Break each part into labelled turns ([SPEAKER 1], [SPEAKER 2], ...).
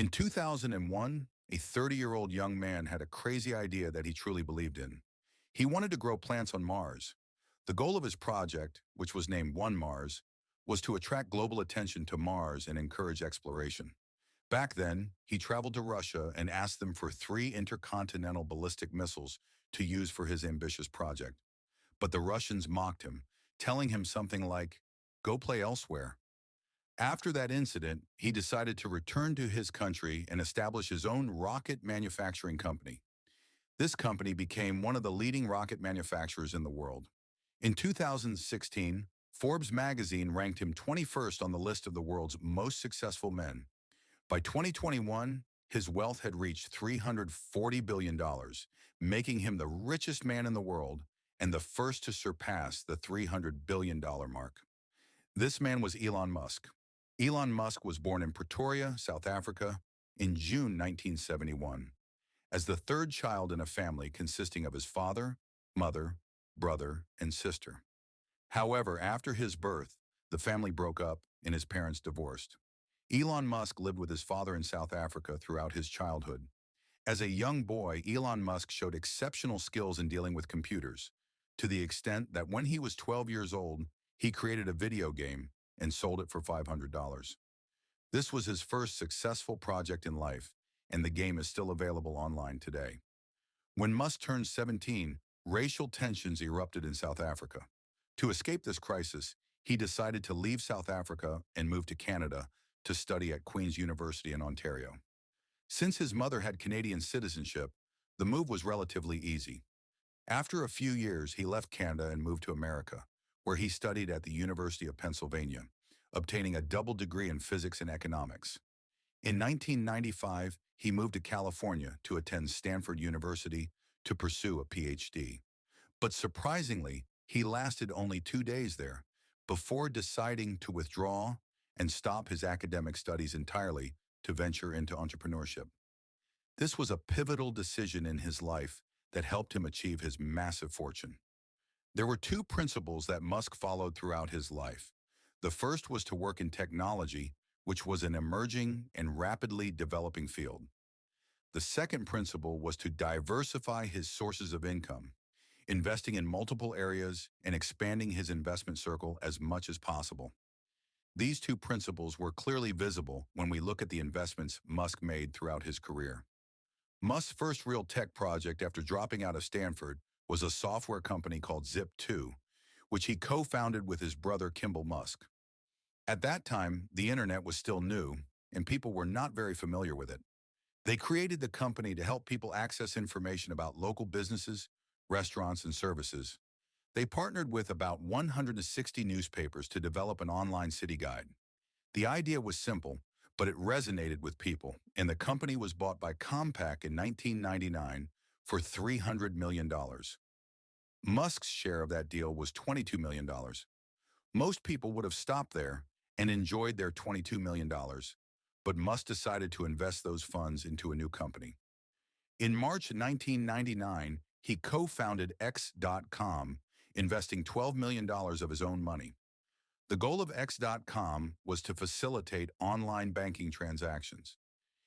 [SPEAKER 1] In 2001, a 30-year-old young man had a crazy idea that he truly believed in. He wanted to grow plants on Mars. The goal of his project, which was named One Mars, was to attract global attention to Mars and encourage exploration. Back then, he traveled to Russia and asked them for 3 intercontinental ballistic missiles to use for his ambitious project. But the Russians mocked him, telling him something like, "Go play elsewhere." After that incident, he decided to return to his country and establish his own rocket manufacturing company. This company became one of the leading rocket manufacturers in the world. In 2016, Forbes magazine ranked him 21st on the list of the world's most successful men. By 2021, his wealth had reached $340 billion, making him the richest man in the world and the first to surpass the $300 billion mark. This man was Elon Musk. Elon Musk was born in Pretoria, South Africa, in June 1971, as the third child in a family consisting of his father, mother, brother, and sister. However, after his birth, the family broke up and his parents divorced. Elon Musk lived with his father in South Africa throughout his childhood. As a young boy, Elon Musk showed exceptional skills in dealing with computers, to the extent that when he was 12 years old, he created a video game and sold it for $500. This was his first successful project in life, and the game is still available online today. When Musk turned 17, racial tensions erupted in South Africa. To escape this crisis, he decided to leave South Africa and move to Canada to study at Queen's University in Ontario. Since his mother had Canadian citizenship, the move was relatively easy. After a few years, he left Canada and moved to America, where he studied at the University of Pennsylvania, obtaining a double degree in physics and economics. In 1995, he moved to California to attend Stanford University to pursue a PhD. But surprisingly, he lasted only 2 days there before deciding to withdraw and stop his academic studies entirely to venture into entrepreneurship. This was a pivotal decision in his life that helped him achieve his massive fortune. There were two principles that Musk followed throughout his life. The first was to work in technology, which was an emerging and rapidly developing field. The second principle was to diversify his sources of income, investing in multiple areas and expanding his investment circle as much as possible. These two principles were clearly visible when we look at the investments Musk made throughout his career. Musk's first real tech project after dropping out of Stanford was a software company called Zip2, which he co-founded with his brother Kimball Musk. At that time, the internet was still new, and people were not very familiar with it. They created the company to help people access information about local businesses, restaurants, and services. They partnered with about 160 newspapers to develop an online city guide. The idea was simple, but it resonated with people, and the company was bought by Compaq in 1999 for $300 million. Musk's share of that deal was $22 million. Most people would have stopped there and enjoyed their $22 million, but Musk decided to invest those funds into a new company. In March 1999, he co-founded X.com, investing $12 million of his own money. The goal of X.com was to facilitate online banking transactions.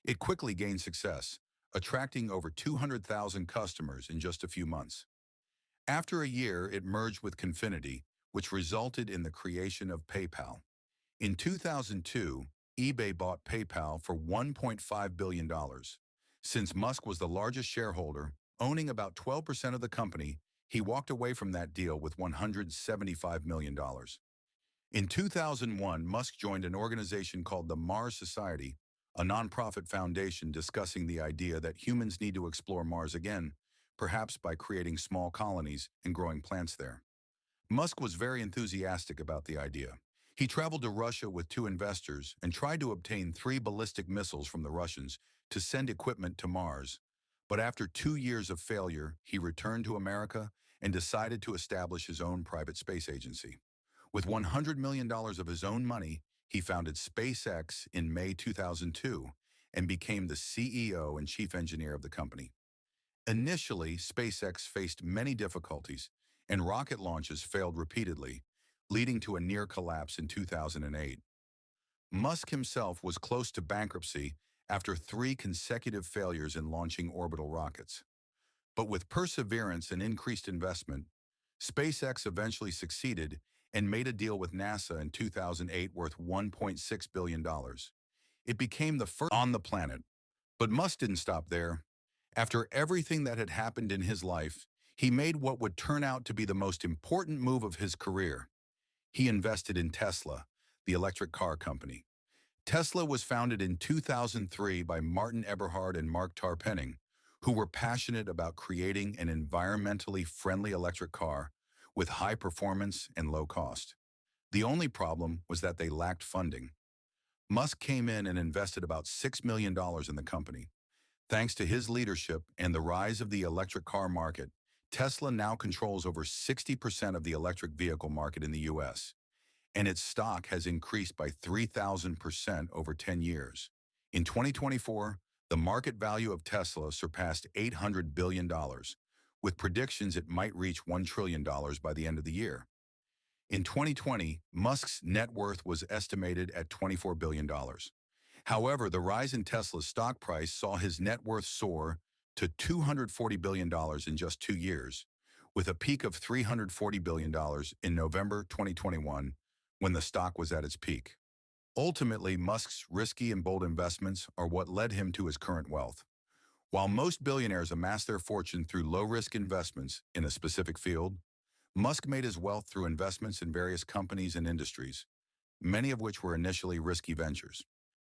[SPEAKER 1] It quickly gained success, attracting over 200,000 customers in just a few months. After a year, it merged with Confinity, which resulted in the creation of PayPal. In 2002, eBay bought PayPal for $1.5 billion. Since Musk was the largest shareholder, owning about 12% of the company, he walked away from that deal with $175 million. In 2001, Musk joined an organization called the Mars Society, a nonprofit foundation discussing the idea that humans need to explore Mars again, perhaps by creating small colonies and growing plants there. Musk was very enthusiastic about the idea. He traveled to Russia with 2 investors and tried to obtain 3 ballistic missiles from the Russians to send equipment to Mars. But after 2 years of failure, he returned to America and decided to establish his own private space agency. With $100 million of his own money, he founded SpaceX in May 2002 and became the CEO and chief engineer of the company. Initially, SpaceX faced many difficulties, and rocket launches failed repeatedly, leading to a near collapse in 2008. Musk himself was close to bankruptcy after 3 consecutive failures in launching orbital rockets. But with perseverance and increased investment, SpaceX eventually succeeded and made a deal with NASA in 2008 worth $1.6 billion. It became the first on the planet. But Musk didn't stop there. After everything that had happened in his life, he made what would turn out to be the most important move of his career. He invested in Tesla, the electric car company. Tesla was founded in 2003 by Martin Eberhard and Mark Tarpenning, who were passionate about creating an environmentally friendly electric car with high performance and low cost. The only problem was that they lacked funding. Musk came in and invested about $6 million in the company. Thanks to his leadership and the rise of the electric car market, Tesla now controls over 60% of the electric vehicle market in the US, and its stock has increased by 3,000% over 10 years. In 2024, the market value of Tesla surpassed $800 billion, with predictions it might reach $1 trillion by the end of the year. In 2020, Musk's net worth was estimated at $24 billion. However, the rise in Tesla's stock price saw his net worth soar to $240 billion in just 2 years, with a peak of $340 billion in November 2021 when the stock was at its peak. Ultimately, Musk's risky and bold investments are what led him to his current wealth. While most billionaires amass their fortune through low-risk investments in a specific field, Musk made his wealth through investments in various companies and industries, many of which were initially risky ventures.